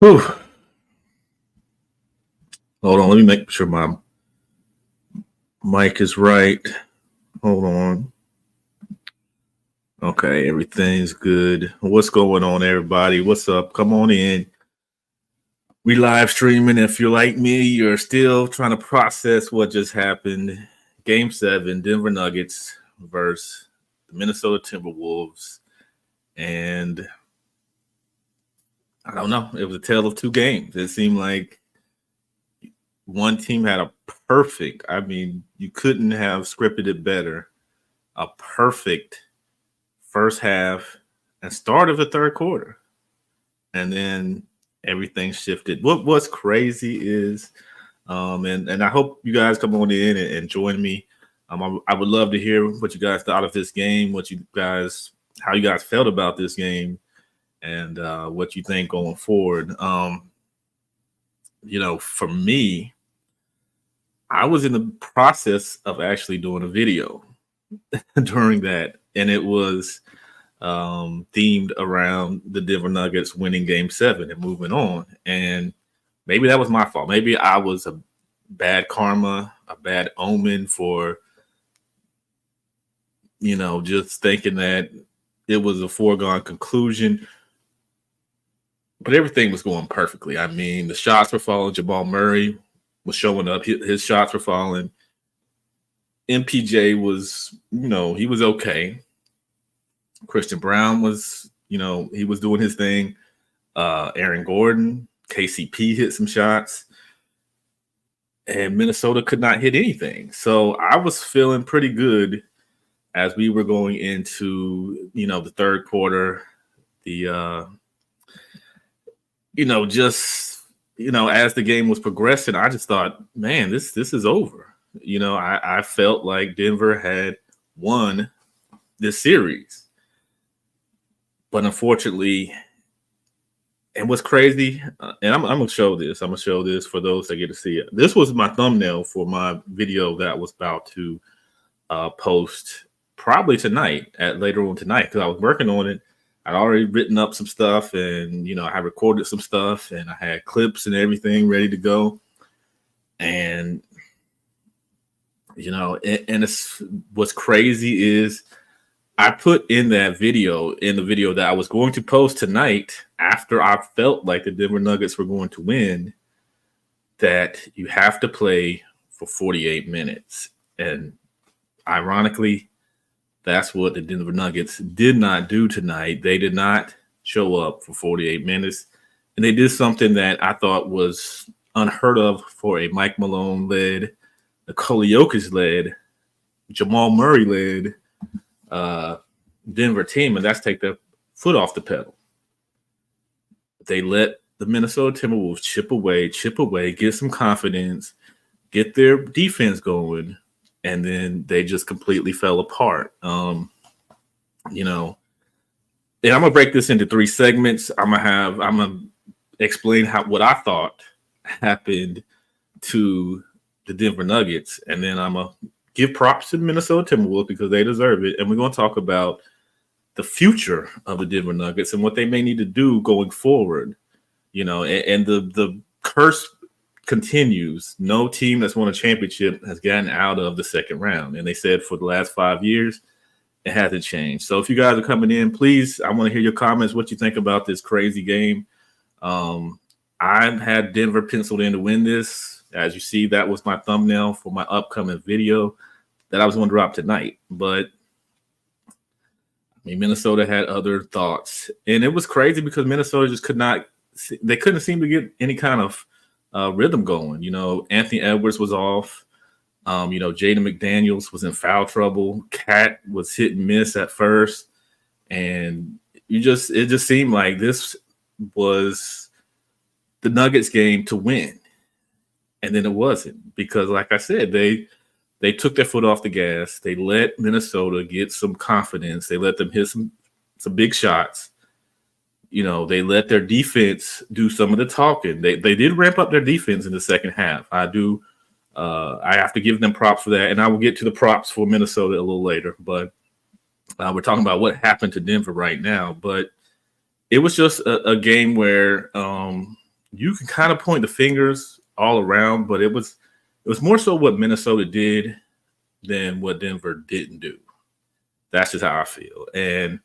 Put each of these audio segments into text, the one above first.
Whew. Hold on, let me make sure my mic is right. Hold on. Okay, everything's good. What's going on, everybody? What's up? Come on in. We live streaming. If you're like me, you're still trying to process what just happened. Game 7, Denver Nuggets versus the Minnesota Timberwolves. And I don't know. It was a tale of two games. It seemed like one team had a perfect, you couldn't have scripted it better. A perfect first half and start of the third quarter. And then everything shifted. What's crazy is, and I hope you guys come on in and join me. I would love to hear what you guys thought of this game, how you guys felt about this game, and what you think going forward. For me, I was in the process of actually doing a video during that, and it was themed around the Denver Nuggets winning Game 7 and moving on. And maybe that was my fault. Maybe I was a bad karma, a bad omen for, just thinking that it was a foregone conclusion. But everything was going perfectly. I mean, the shots were falling. Jamal Murray was showing up. His shots were falling. MPJ was, he was okay. Christian Brown was, he was doing his thing. Aaron Gordon, KCP hit some shots. And Minnesota could not hit anything. So I was feeling pretty good as we were going into, the third quarter. As the game was progressing, I just thought, man, this is over. I felt like Denver had won this series. But unfortunately, and what's crazy, and I'm going to show this. I'm going to show this for those that get to see it. This was my thumbnail for my video that I was about to post probably later on tonight, because I was working on it. I'd already written up some stuff, and, I had recorded some stuff, and I had clips and everything ready to go. And, what's crazy is I put in the video that I was going to post tonight after I felt like the Denver Nuggets were going to win, that you have to play for 48 minutes. And ironically, that's what the Denver Nuggets did not do tonight. They did not show up for 48 minutes. And they did something that I thought was unheard of for a Mike Malone-led, Nikola Jokic-led, Jamal Murray-led Denver team, and that's take their foot off the pedal. They let the Minnesota Timberwolves chip away, get some confidence, get their defense going, and then they just completely fell apart. And I'm gonna break this into 3 segments. I'm gonna explain what I thought happened to the Denver Nuggets, and then I'm gonna give props to the Minnesota Timberwolves because they deserve it. And we're going to talk about the future of the Denver Nuggets and what they may need to do going forward. And the curse continues. No team that's won a championship has gotten out of the second round. And they said for the last 5 years, it hasn't changed. So if you guys are coming in, please, I want to hear your comments, what you think about this crazy game. I had Denver penciled in to win this. As you see, that was my thumbnail for my upcoming video that I was going to drop tonight. But Minnesota had other thoughts. And it was crazy because Minnesota just couldn't seem to get any kind of rhythm going. Anthony Edwards was off. Jaden McDaniels was in foul trouble. Cat was hit and miss at first. And it just seemed like this was the Nuggets game to win. And then it wasn't, because like I said, they took their foot off the gas. They let Minnesota get some confidence. They let them hit some big shots. They let their defense do some of the talking. They did ramp up their defense in the second half. I have to give them props for that. And I will get to the props for Minnesota a little later. But we're talking about what happened to Denver right now. But it was just a game where you can kind of point the fingers all around, but it was more so what Minnesota did than what Denver didn't do. That's just how I feel. And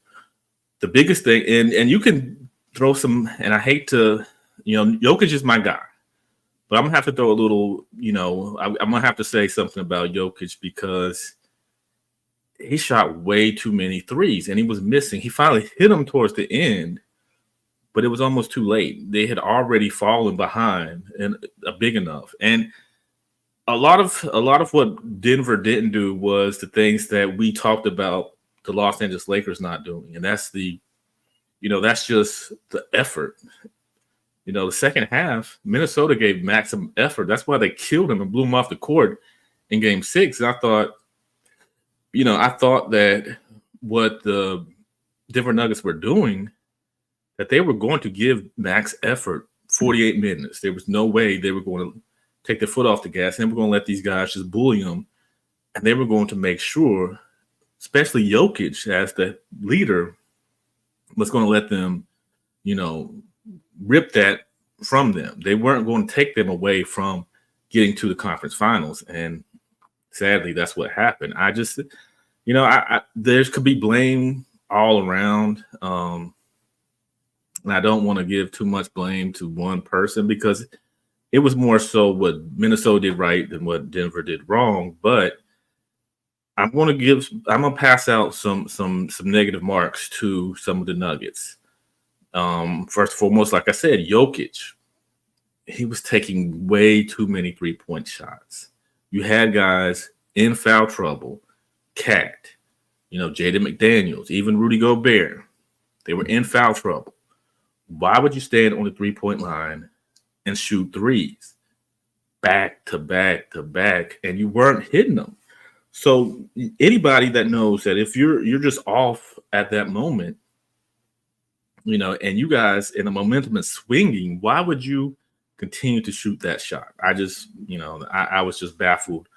the biggest thing, and you can throw some, and I hate to, Jokic is my guy, but I'm gonna have to throw a little, I'm gonna have to say something about Jokic because he shot way too many threes and he was missing. He finally hit them towards the end, but it was almost too late. They had already fallen behind and big enough. And a lot of what Denver didn't do was the things that we talked about the Los Angeles Lakers not doing, and that's that's just the effort. The second half, Minnesota gave maximum effort. That's why they killed him and blew him off the court in Game 6. And I thought that what the Denver Nuggets were doing, that they were going to give max effort 48 minutes. There was no way they were going to take their foot off the gas, and they were going to let these guys just bully them. And they were going to make sure, especially Jokic as the leader, was going to let them, rip that from them. They weren't going to take them away from getting to the conference finals. And sadly, that's what happened. I just, there could be blame all around. And I don't want to give too much blame to one person because it was more so what Minnesota did right than what Denver did wrong. But I'm going to pass out some negative marks to some of the Nuggets. First and foremost, like I said, Jokic, he was taking way too many 3-point shots. You had guys in foul trouble, Cat, Jaden McDaniels, even Rudy Gobert. They were in foul trouble. Why would you stand on the 3-point line and shoot threes back to back to back, and you weren't hitting them? So anybody that knows that if you're just off at that moment, and you guys and the momentum is swinging, why would you continue to shoot that shot? I just, I was just baffled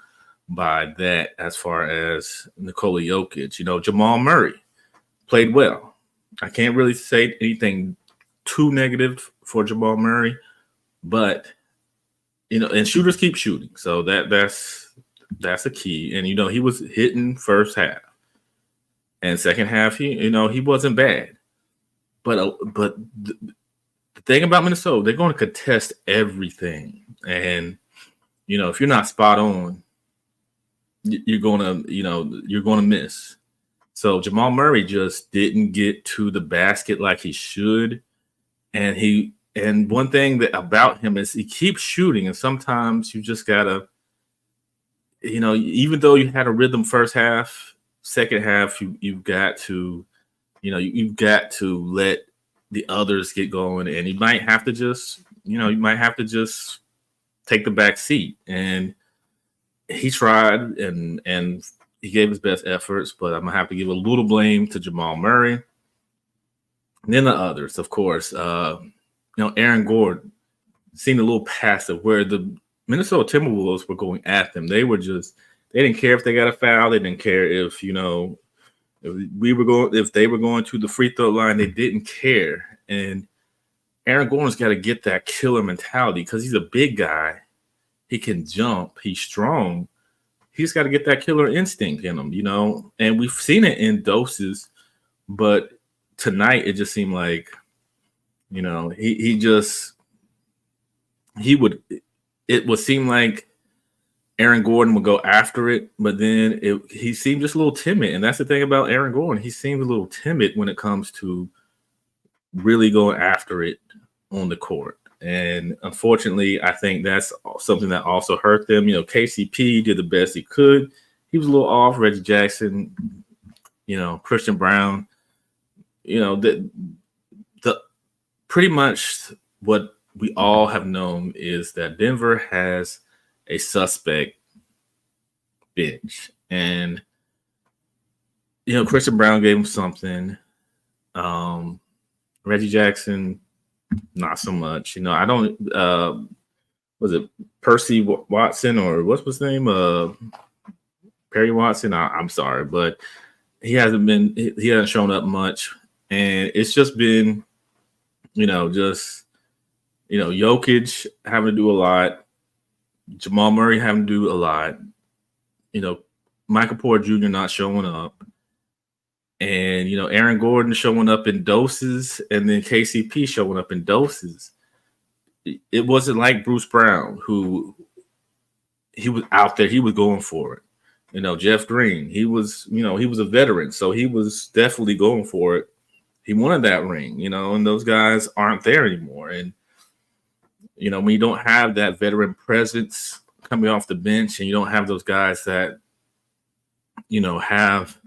by that as far as Nikola Jokic. Jamal Murray played well. I can't really say anything too negative for Jamal Murray, but and shooters keep shooting, so that's a key. And he was hitting first half, and second half he wasn't bad. But the thing about Minnesota, they're going to contest everything, and if you're not spot on, you're gonna miss. So Jamal Murray just didn't get to the basket like he should, and one thing about him is he keeps shooting, and sometimes you just gotta, even though you had a rhythm first half, second half you've got to, you've got to let the others get going, and you might have to just take the back seat. And he tried and he gave his best efforts, but I'm gonna have to give a little blame to Jamal Murray. And then the others, of course, Aaron Gordon seemed a little passive, where the Minnesota Timberwolves were going at them. They didn't care if they got a foul. They didn't care if if they were going to the free throw line. They didn't care. And Aaron Gordon's got to get that killer mentality because he's a big guy. He can jump. He's strong. He's got to get that killer instinct in him, And we've seen it in doses, but tonight it just seemed like, it would seem like Aaron Gordon would go after it, but then he seemed just a little timid. And that's the thing about Aaron Gordon. He seemed a little timid when it comes to really going after it on the court. And unfortunately, I think that's something that also hurt them. KCP did the best he could. He was a little off. Reggie Jackson, Christian Brown, the pretty much what we all have known is that Denver has a suspect bench. And, Christian Brown gave him something. Reggie Jackson, not so much. I don't, was it Percy Watson or what's his name? Perry Watson? I'm sorry, but he hasn't shown up much. And it's just been, just Jokic having to do a lot, Jamal Murray having to do a lot, you know, Michael Porter Jr. not showing up, and Aaron Gordon showing up in doses, and then KCP showing up in doses. It wasn't like Bruce Brown, who he was out there, he was going for it. Jeff Green, he was a veteran, so he was definitely going for it. He wanted that ring, and those guys aren't there anymore. And when you don't have that veteran presence coming off the bench, and you don't have those guys that have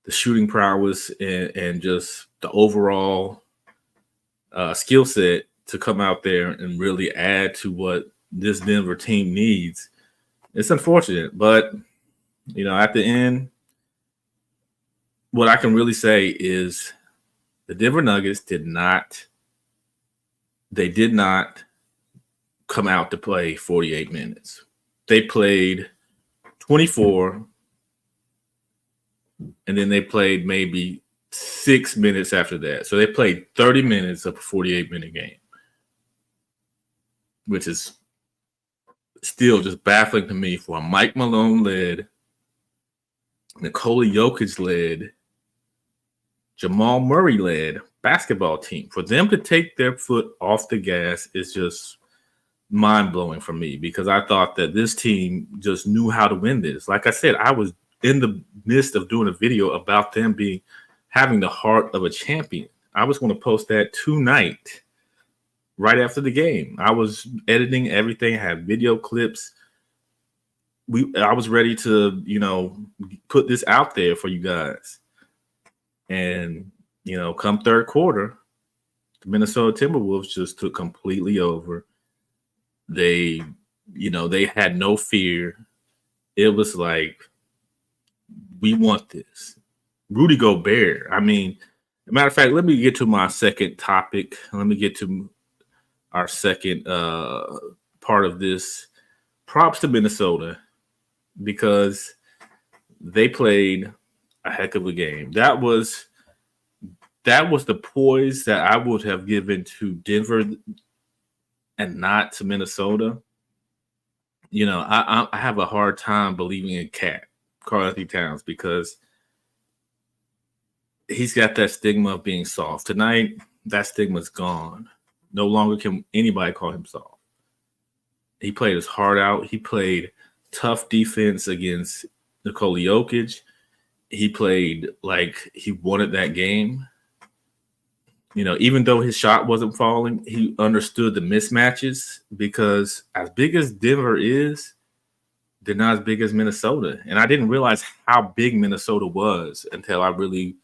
the shooting prowess and just the overall skill set to come out there and really add to what this Denver team needs, it's unfortunate. But at the end, what I can really say is the Denver Nuggets did not come out to play 48 minutes. They played 24, and then they played maybe 6 minutes after that. So they played 30 minutes of a 48-minute game, which is still just baffling to me for a Mike Malone-led, Nikola Jokic-led, Jamal Murray-led basketball team. For them to take their foot off the gas is just mind-blowing for me, because I thought that this team just knew how to win this. Like I said, I was in the midst of doing a video about them having the heart of a champion. I was going to post that tonight, right after the game. I was editing everything, had video clips. I was ready to, put this out there for you guys. And, come third quarter, the Minnesota Timberwolves just took completely over. They had no fear. It was like, we want this. Rudy Gobert. I mean, as a matter of fact, let me get to my second topic. Let me get to our second part of this. Props to Minnesota, because they played a heck of a game. That was the poise that I would have given to Denver and not to Minnesota. I have a hard time believing in Karl Anthony Towns, because he's got that stigma of being soft. Tonight, that stigma's gone. No longer can anybody call him soft. He played his heart out. He played tough defense against Nikola Jokic. He played like he wanted that game. Even though his shot wasn't falling, he understood the mismatches, because as big as Denver is, they're not as big as Minnesota. And I didn't realize how big Minnesota was until I really,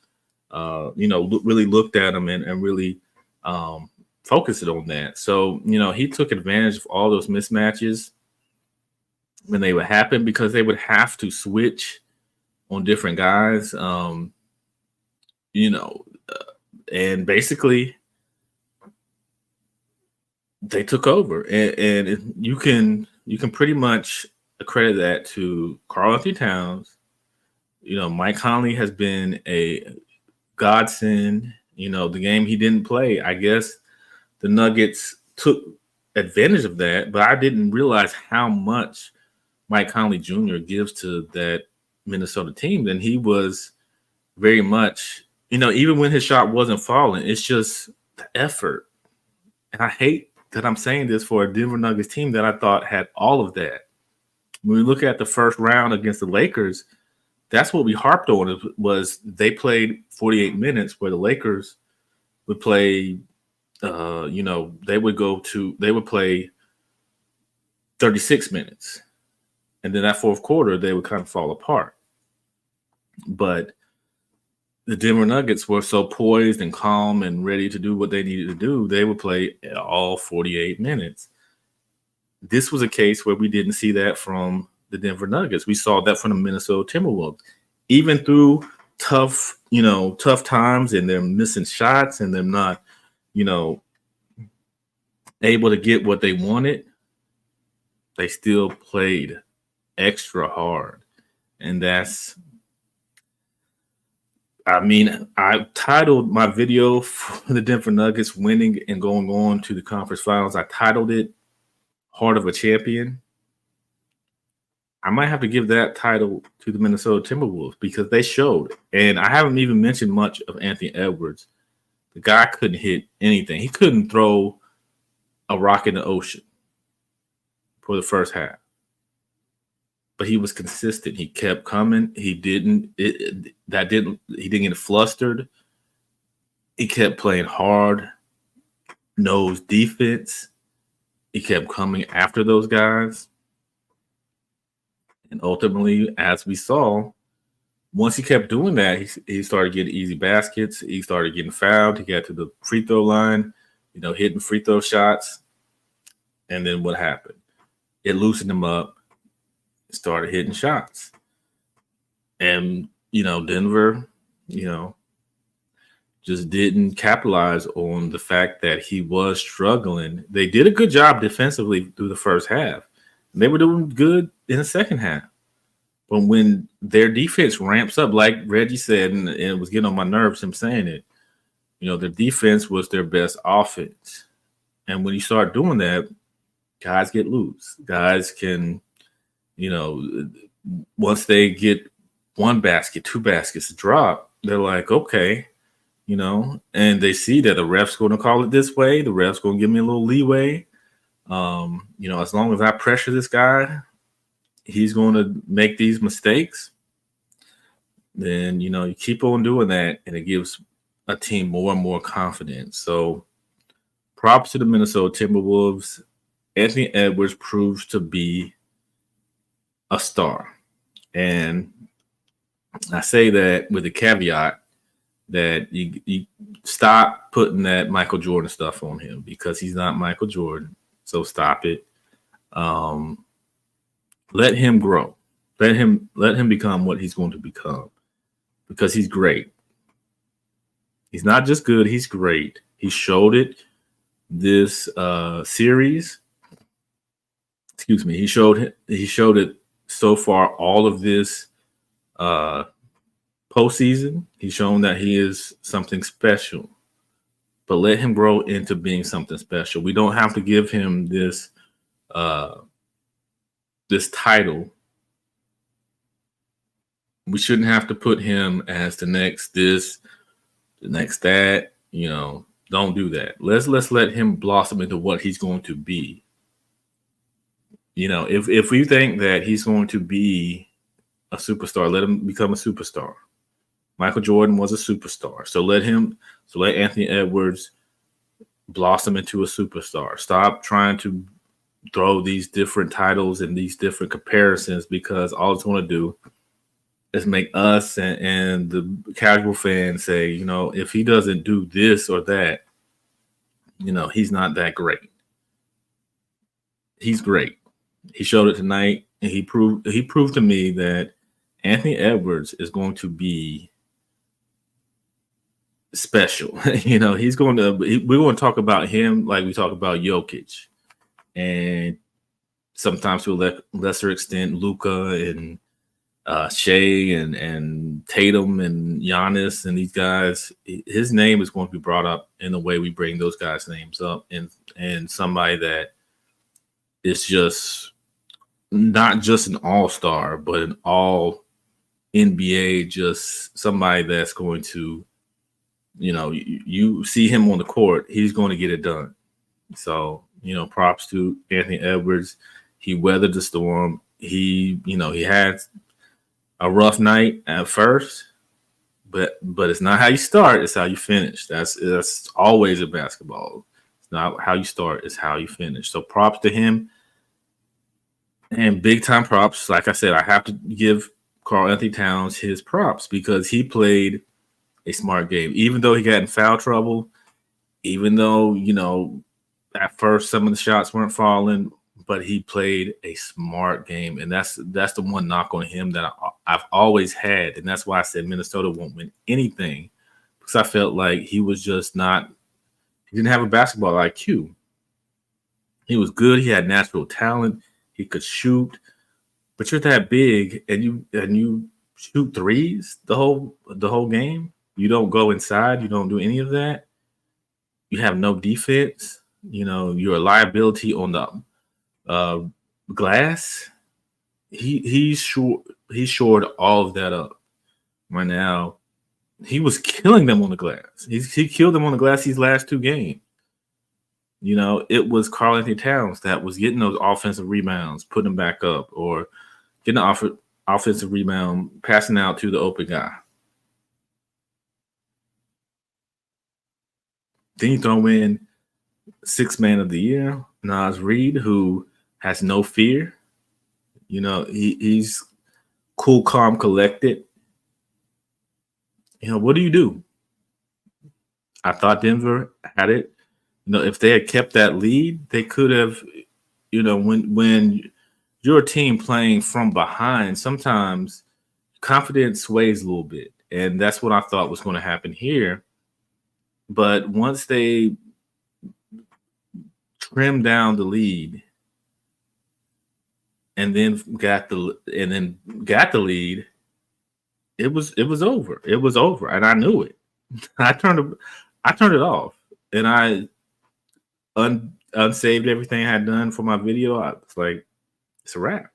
really looked at them and really focused on that. So, he took advantage of all those mismatches when they would happen, because they would have to switch on different guys, and basically they took over. And you can pretty much credit that to Karl Anthony Towns. Mike Conley has been a godsend. The game he didn't play, I guess the Nuggets took advantage of that, but I didn't realize how much Mike Conley Jr. gives to that Minnesota team. And he was very much, even when his shot wasn't falling, it's just the effort. And I hate that I'm saying this for a Denver Nuggets team that I thought had all of that. When we look at the first round against the Lakers, that's what we harped on, was they played 48 minutes, where the Lakers would play, they would play 36 minutes. And then that fourth quarter, they would kind of fall apart. But the Denver Nuggets were so poised and calm and ready to do what they needed to do. They would play all 48 minutes. This was a case where we didn't see that from the Denver Nuggets. We saw that from the Minnesota Timberwolves. Even through tough times, and they're missing shots, and they're not, able to get what they wanted, they still played extra hard. And that's I mean, I titled my video for the Denver Nuggets winning and going on to the conference finals. I titled it Heart of a Champion. I might have to give that title to the Minnesota Timberwolves because they showed. And I haven't even mentioned much of Anthony Edwards. The guy couldn't hit anything. He couldn't throw a rock in the ocean for the first half. But he was consistent. He kept coming. He didn't get flustered. He kept playing hard, nose defense. He kept coming after those guys. And ultimately, as we saw, once he kept doing that, he started getting easy baskets. He started getting fouled. He got to the free throw line, hitting free throw shots. And then what happened? It loosened him up, started hitting shots. And, Denver, just didn't capitalize on the fact that he was struggling. They did a good job defensively through the first half. They were doing good in the second half. But when their defense ramps up, like Reggie said, and it was getting on my nerves, him saying it, their defense was their best offense. And when you start doing that, guys get loose. Guys can, once they get one basket, two baskets drop, they're like, okay, and they see that the ref's going to call it this way. The ref's going to give me a little leeway. As long as I pressure this guy, he's going to make these mistakes. Then, you keep on doing that, and it gives a team more and more confidence. So props to the Minnesota Timberwolves. Anthony Edwards proves to be a star. And I say that with the caveat that you stop putting that Michael Jordan stuff on him because he's not Michael Jordan. So stop it. Let him grow. Let him become what he's going to become because he's great. He's not just good, he's great. He showed it this series. Excuse me. He showed it so far all of this postseason. He's shown that he is something special. But let him grow into being something special. We don't have to give him this title. We shouldn't have to put him as the next this, the next that. Don't do that. Let's let him blossom into what he's going to be. If we think that he's going to be a superstar, let him become a superstar. Michael Jordan was a superstar. So let Anthony Edwards blossom into a superstar. Stop trying to throw these different titles and these different comparisons because all it's going to do is make us and the casual fan say, if he doesn't do this or that, he's not that great. He's great. He showed it tonight, and he proved to me that Anthony Edwards is going to be special. We're going to talk about him like we talk about Jokic, and sometimes to a lesser extent Luka and Shea and Tatum and Giannis and these guys. His name is going to be brought up in the way we bring those guys' names up, and somebody that is just not just an all-star, but an all NBA, just somebody that's going to, you see him on the court, he's going to get it done. So, props to Anthony Edwards. He weathered the storm. He had a rough night at first, but it's not how you start, it's how you finish. That's always in basketball. It's not how you start, it's how you finish. So props to him. And big time props. Like I said, I have to give Karl-Anthony Towns his props because he played a smart game. Even though he got in foul trouble, even though, at first some of the shots weren't falling, but he played a smart game. And that's the one knock on him that I've always had. And that's why I said Minnesota won't win anything, because I felt like he was just he didn't have a basketball IQ. He was good. He had natural talent. He could shoot, but you're that big and you shoot threes the whole game. You don't go inside. You don't do any of that. You have no defense. You're a liability on the uh, glass. He shored all of that up. Right now, he was killing them on the glass. He killed them on the glass these last two games. It was Karl-Anthony Towns that was getting those offensive rebounds, putting them back up, or getting an offensive rebound, passing out to the open guy. Then you throw in sixth man of the year, Naz Reid, who has no fear. He's cool, calm, collected. What do you do? I thought Denver had it. If they had kept that lead, they could have, when you're a team playing from behind, sometimes confidence sways a little bit. And that's what I thought was going to happen here. But once they trimmed down the lead and then got the lead, it was over. It was over, and I knew it. I turned it off, and I unsaved everything I had done for my video. I was like, it's a wrap.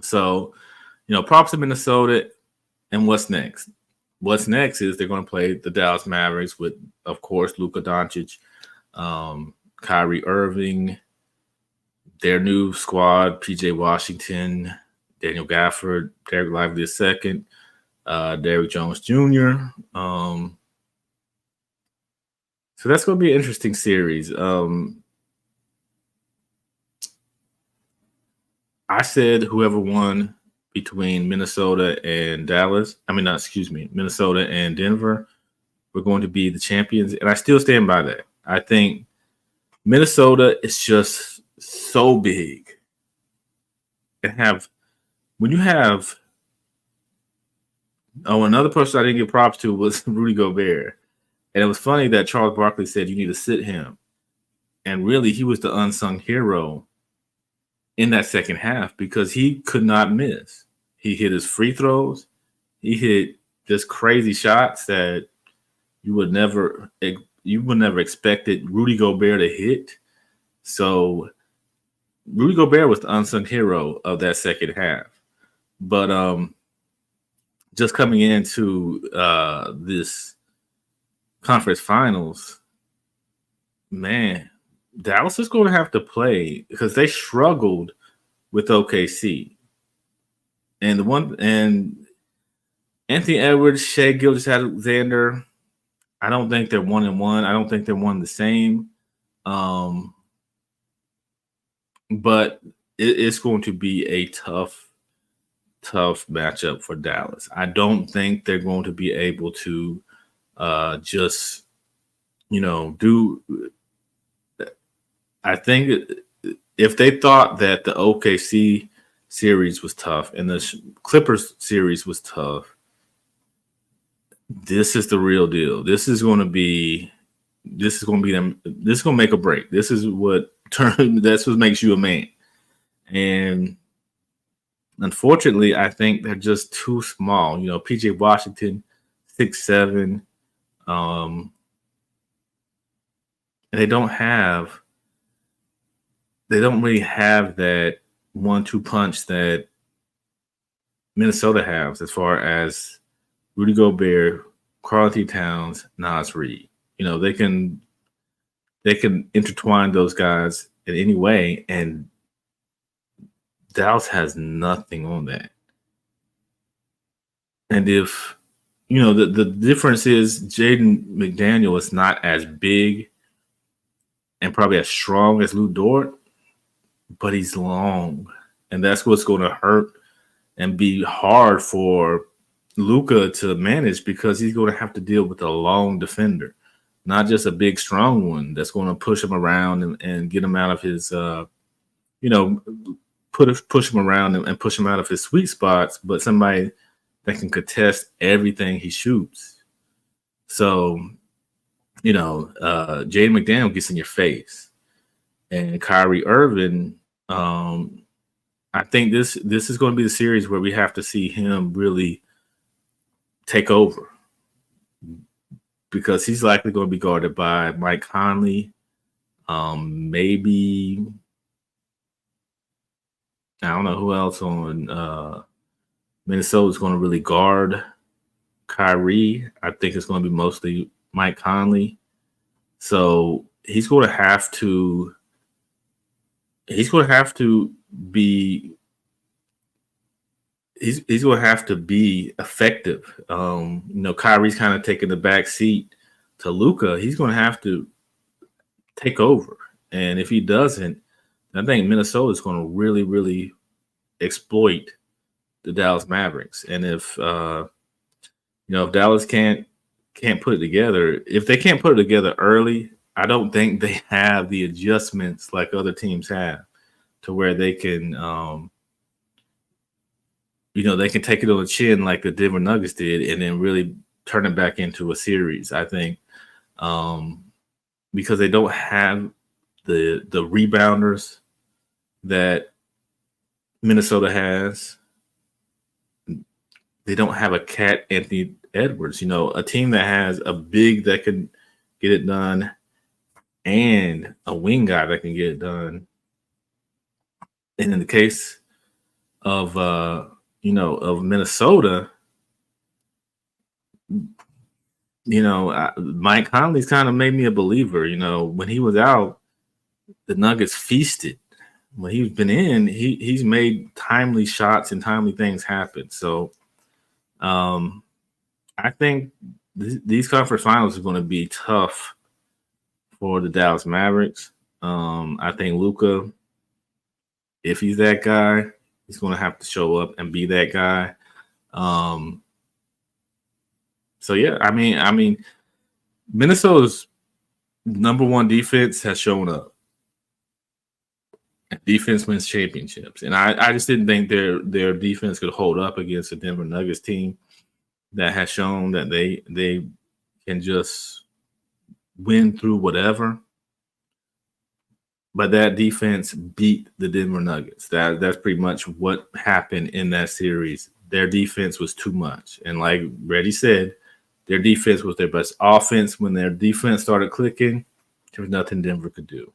So, props to Minnesota. And what's next? What's next is they're going to play the Dallas Mavericks with, of course, Luka Doncic, Kyrie Irving, their new squad, PJ Washington, Daniel Gafford, Derek Lively II, Derrick Jones Jr. So that's going to be an interesting series. I said whoever won between Minnesota and Minnesota and Denver were going to be the champions, and I still stand by that. I think Minnesota is just so big, and another person I didn't give props to was Rudy Gobert. And it was funny that Charles Barkley said you need to sit him. And really, he was the unsung hero in that second half because he could not miss. He hit his free throws. He hit just crazy shots that you would never expected Rudy Gobert to hit. So Rudy Gobert was the unsung hero of that second half. But just coming into this conference finals, man, Dallas is going to have to play because they struggled with OKC. And Anthony Edwards, Shai Gilgeous-Alexander, I don't think they're 1-1. I don't think they're one the same. But it's going to be a tough matchup for Dallas. I don't think they're going to be able to just, do. I think if they thought that the OKC series was tough and the Clippers series was tough, this is the real deal. This is going to them. This is going to make a break. This is that's what makes you a man. And unfortunately, I think they're just too small. PJ Washington, 6'7", and they don't really have that 1-2 punch that Minnesota has as far as Rudy Gobert, Karl-Anthony Towns, Naz Reid. They can intertwine those guys in any way, and Dallas has nothing on that. And if the difference is Jaden McDaniel is not as big and probably as strong as Lou Dort, but he's long, and that's what's going to hurt and be hard for Luka to manage because he's going to have to deal with a long defender, not just a big, strong one that's going to push him around and get him out of his, push him around and push him out of his sweet spots, but somebody that can contest everything he shoots. So, Jaden McDaniel gets in your face. And Kyrie Irving, I I think this is going to be the series where we have to see him really take over, because he's likely going to be guarded by Mike Conley. Maybe I don't know who else on Minnesota is going to really guard Kyrie. I think it's going to be mostly Mike Conley. So he's going to have to be he's going to have to be effective. Kyrie's kind of taking the back seat to Luka. He's going to have to take over, and if he doesn't, I think Minnesota is going to really, really exploit the Dallas Mavericks. And if Dallas can't put it together, if they can't put it together early, I don't think they have the adjustments like other teams have to where they can, they can take it on the chin like the Denver Nuggets did and then really turn it back into a series. I think because they don't have the rebounders that Minnesota has. They don't have a Cat Anthony Edwards, a team that has a big that can get it done and a wing guy that can get it done. And in the case of Minnesota, Mike Conley's kind of made me a believer. When he was out, the Nuggets feasted. When he's been in, he's made timely shots and timely things happen. So I think these conference finals are going to be tough for the Dallas Mavericks. I think Luka, if he's that guy, he's going to have to show up and be that guy. So yeah, I mean, Minnesota's number one defense has shown up. Defense wins championships, and I just didn't think their defense could hold up against a Denver Nuggets team that has shown that they can just win through whatever. But that defense beat the Denver Nuggets. That's pretty much what happened in that series. Their defense was too much, and like Reddy said, their defense was their best offense. When their defense started clicking, there was nothing Denver could do.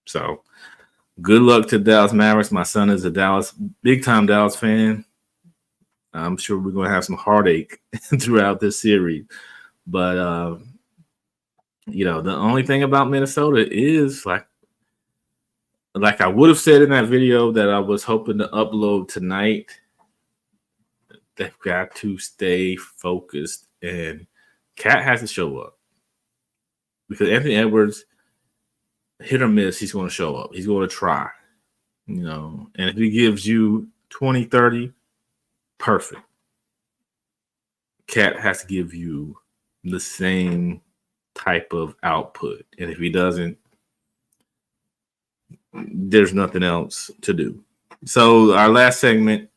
So good luck to Dallas Mavericks. My son is a big-time Dallas fan. I'm sure we're going to have some heartache throughout this series. But, the only thing about Minnesota is, like I would have said in that video that I was hoping to upload tonight, they've got to stay focused. And Cat has to show up. Because Anthony Edwards, hit or miss, he's going to show up. He's going to try, and if he gives you 20, 30, perfect. Cat has to give you the same type of output. And if he doesn't, there's nothing else to do. So our last segment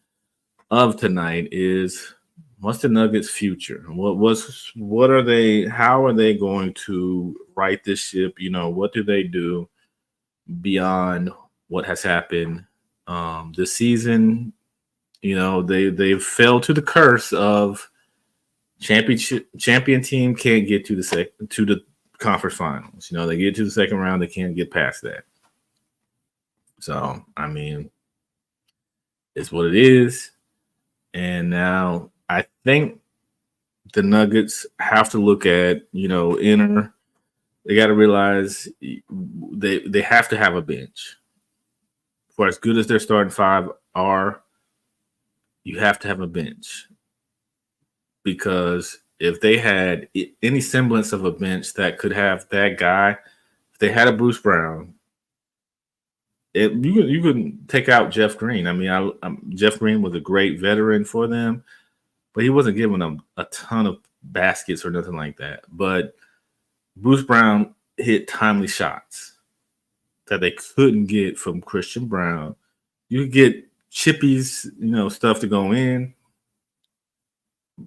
of tonight is, what's the Nuggets' future? What are they? How are they going to right this ship? What do they do beyond what has happened this season? They fell to the curse of champion team can't get to the conference finals. They get to the second round, they can't get past that. So it's what it is. And now I think the Nuggets have to look at, inner. They got to realize they have to have a bench. For as good as their starting five are, you have to have a bench. Because if they had any semblance of a bench that could have that guy, if they had a Bruce Brown, you could take out Jeff Green. Jeff Green was a great veteran for them, but he wasn't giving them a ton of baskets or nothing like that. But Bruce Brown hit timely shots that they couldn't get from Christian Brown. You could get chippies, stuff to go in,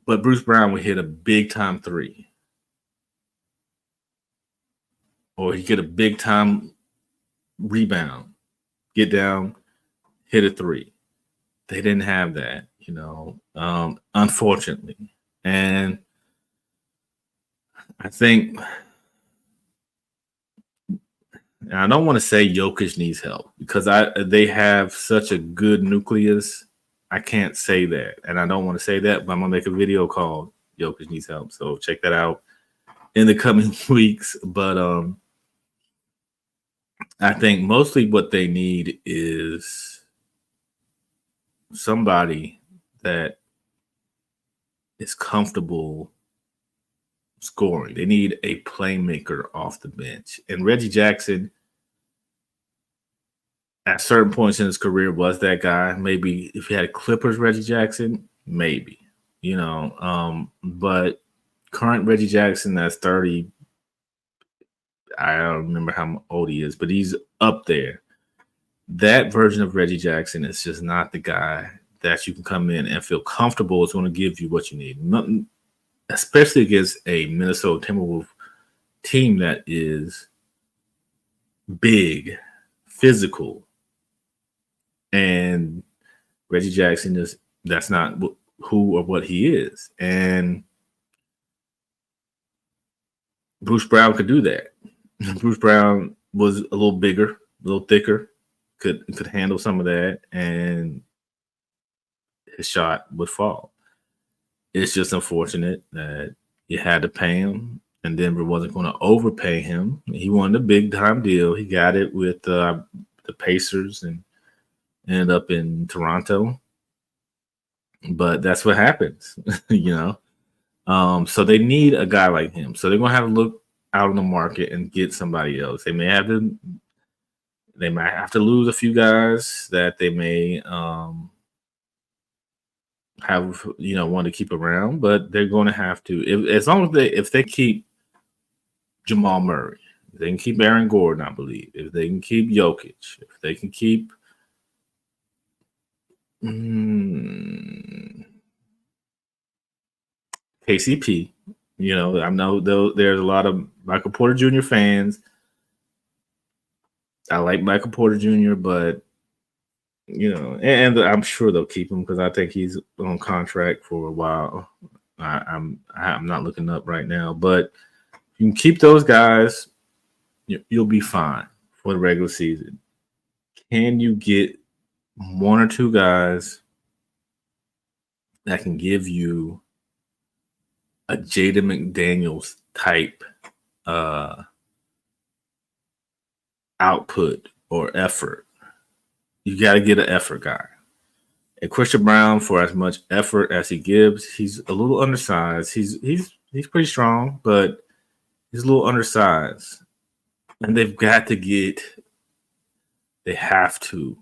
but Bruce Brown would hit a big-time three. Or he'd get a big-time rebound, get down, hit a three. They didn't have that, unfortunately. And I think, and I don't want to say Jokic needs help because they have such a good nucleus. I can't say that, and I don't want to say that, but I'm gonna make a video called "Jokic Needs Help," so check that out in the coming weeks. But I think mostly what they need is somebody that is comfortable scoring. They need a playmaker off the bench, and Reggie Jackson at certain points in his career was that guy. Maybe if he had Clippers Reggie Jackson, maybe, but current Reggie Jackson that's 30, I don't remember how old he is, but he's up there. That version of Reggie Jackson is just not the guy that you can come in and feel comfortable is going to give you what you need. Nothing, especially against a Minnesota Timberwolves team that is big, physical, and Reggie Jackson that's not who or what he is. And Bruce Brown could do that. Bruce Brown was a little bigger, a little thicker, could handle some of that, and his shot would fall. It's just unfortunate that you had to pay him, and Denver wasn't going to overpay him. He wanted a big time deal. He got it with the Pacers and ended up in Toronto. But that's what happens, So they need a guy like him. So they're going to have to look out in the market and get somebody else. They might have to lose a few guys that they may have want to keep around, but they're going to have to, as long as if they keep Jamal Murray, if they can keep Aaron Gordon, I believe, if they can keep Jokic, if they can keep KCP, I know there's a lot of Michael Porter Jr. fans. I like Michael Porter Jr., but and I'm sure they'll keep him because I think he's on contract for a while. I'm not looking up right now, but you can keep those guys. You'll be fine for the regular season. Can you get one or two guys that can give you a Jaden McDaniels type output or effort? You got to get an effort guy. And Christian Brown, for as much effort as he gives, he's a little undersized. He's pretty strong, but he's a little undersized. And they've got to get. They have to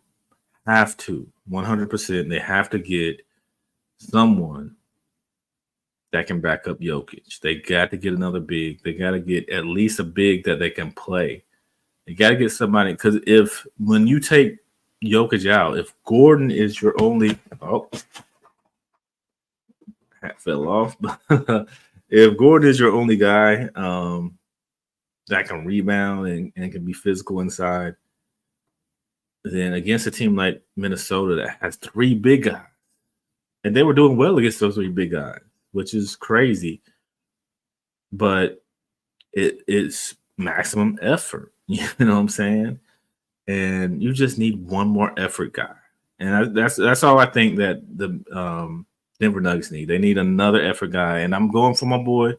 100%. They have to get someone that can back up Jokic. They got to get another big. They got to get at least a big that they can play. They got to get somebody, because when you take Jokic out, if Gordon is your only hat fell off. If Gordon is your only guy that can rebound and can be physical inside, then against a team like Minnesota that has three big guys, and they were doing well against those three big guys, which is crazy, but it's maximum effort. You know what I'm saying? And you just need one more effort guy. And that's all I think that the Denver Nuggets need. They need another effort guy. And I'm going for my boy,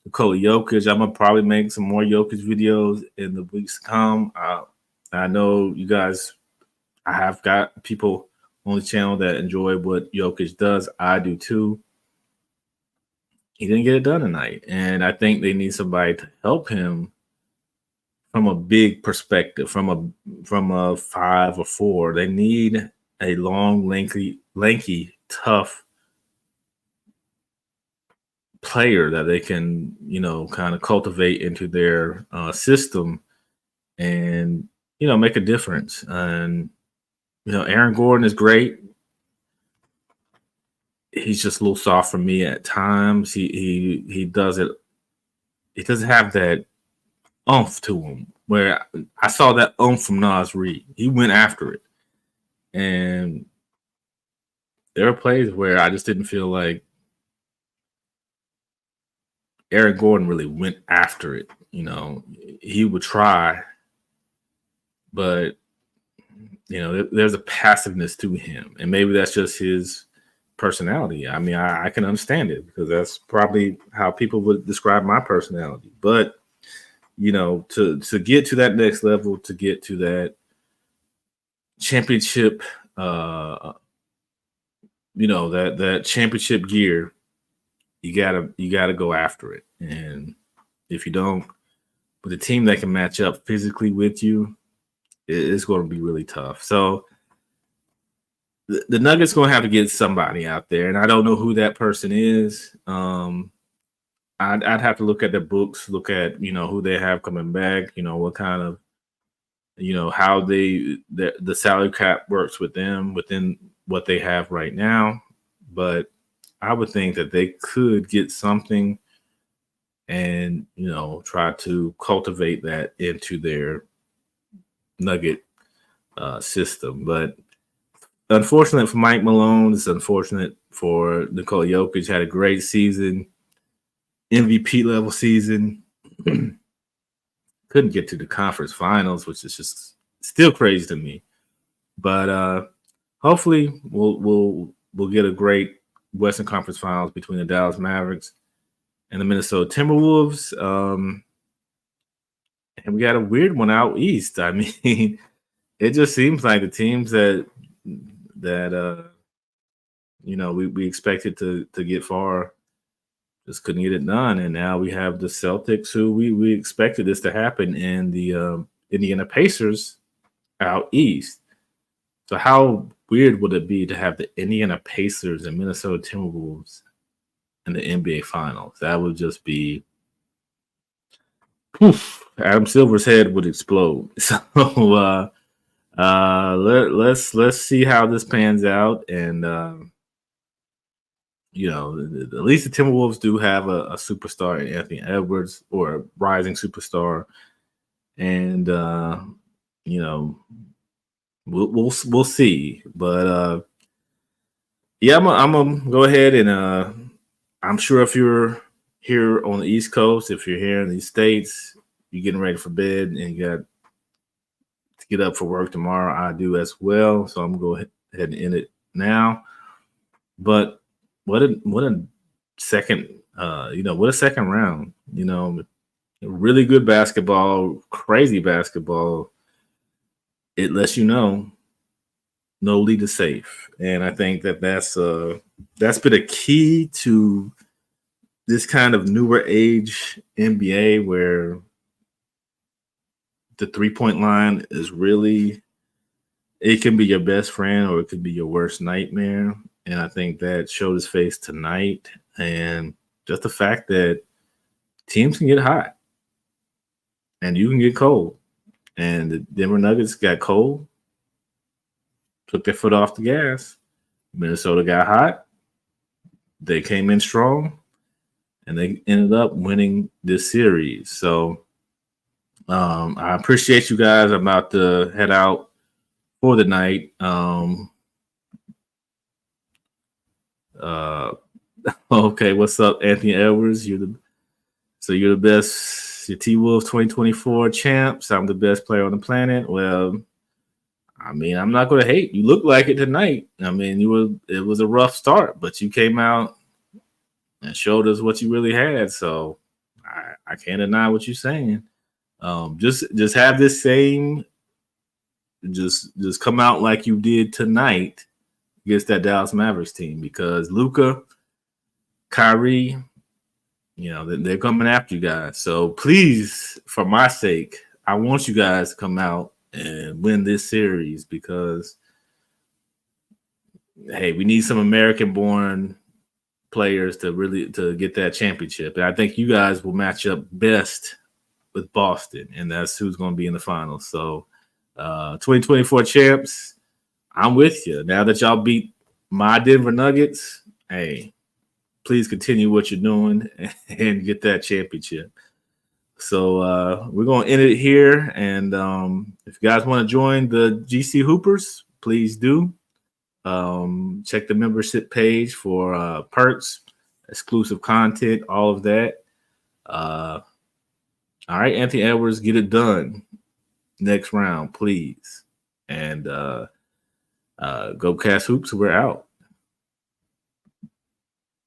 Nikola Jokic. I'm going to probably make some more Jokic videos in the weeks to come. I know you guys, I have got people on the channel that enjoy what Jokic does. I do too. He didn't get it done tonight. And I think they need somebody to help him from a big perspective, from a 5 or 4. They need a long, lanky, tough player that they can, kind of cultivate into their system and, make a difference. And, Aaron Gordon is great. He's just a little soft for me at times. He does it. He doesn't have that oomph to him, where I saw that oomph from Nas Reed. He went after it. And there were plays where I just didn't feel like Aaron Gordon really went after it. He would try, but there's a passiveness to him, and maybe that's just his personality. I mean, I can understand it because that's probably how people would describe my personality. But to get to that next level, to get to that championship, that championship gear, you gotta go after it. And if you don't, with a team that can match up physically with you, it's going to be really tough. So the Nuggets going to have to get somebody out there, and I don't know who that person is. I'd have to look at the books, look at who they have coming back, what kind of how the salary cap works with them within what they have right now. But I would think that they could get something and try to cultivate that into their Nugget system. But unfortunate for Mike Malone, it's unfortunate for Nikola Jokic. Had a great season, MVP level season. Couldn't get to the conference finals, which is just still crazy to me. But hopefully we'll get a great Western Conference Finals between the Dallas Mavericks and the Minnesota Timberwolves. And we got a weird one out east. I mean, it just seems like the teams that we expected to get far just couldn't get it done. And now we have the Celtics, who we expected this to happen, and the Indiana Pacers out east. So how weird would it be to have the Indiana Pacers and Minnesota Timberwolves in the NBA Finals? That would just be poof. Adam Silver's head would explode. So let's see how this pans out. And at least the Timberwolves do have a superstar in Anthony Edwards, or a rising superstar. And we'll see. But yeah, I'm gonna go ahead and I'm sure if you're here on the East Coast, if you're here in these states, you're getting ready for bed and you got to get up for work tomorrow. I do as well, so I'm gonna go ahead and end it now. But what a second what a second round. Really good basketball, crazy basketball. It lets you know no lead is safe, and I think that's been a key to this kind of newer age NBA, where the 3-point line is really, it can be your best friend or it could be your worst nightmare. And I think that showed his face tonight, and just the fact that teams can get hot and you can get cold. And the Denver Nuggets got cold, took their foot off the gas. Minnesota got hot. They came in strong, and they ended up winning this series. So I appreciate you guys. I'm about to head out for the night. Okay, what's up, Anthony Edwards? You're the best. Your T-Wolves 2024 champs. I'm the best player on the planet. Well, I mean, I'm not going to hate. You look like it tonight. I mean, it was a rough start, but you came out and showed us what you really had. So I can't deny what you're saying. Just have this same, just come out like you did tonight against that Dallas Mavericks team, because Luka, Kyrie, they're coming after you guys. So please, for my sake, I want you guys to come out and win this series, because, hey, we need some American-born players to get that championship. And I think you guys will match up best with Boston, and that's who's going to be in the finals. So 2024 champs, I'm with you. Now that y'all beat my Denver Nuggets, hey, please continue what you're doing and get that championship. So we're going to end it here. And if you guys want to join the GC Hoopers, please do. Check the membership page for perks, exclusive content, all of that. All right, Anthony Edwards, get it done next round, please. And go Cast Hoops. We're out.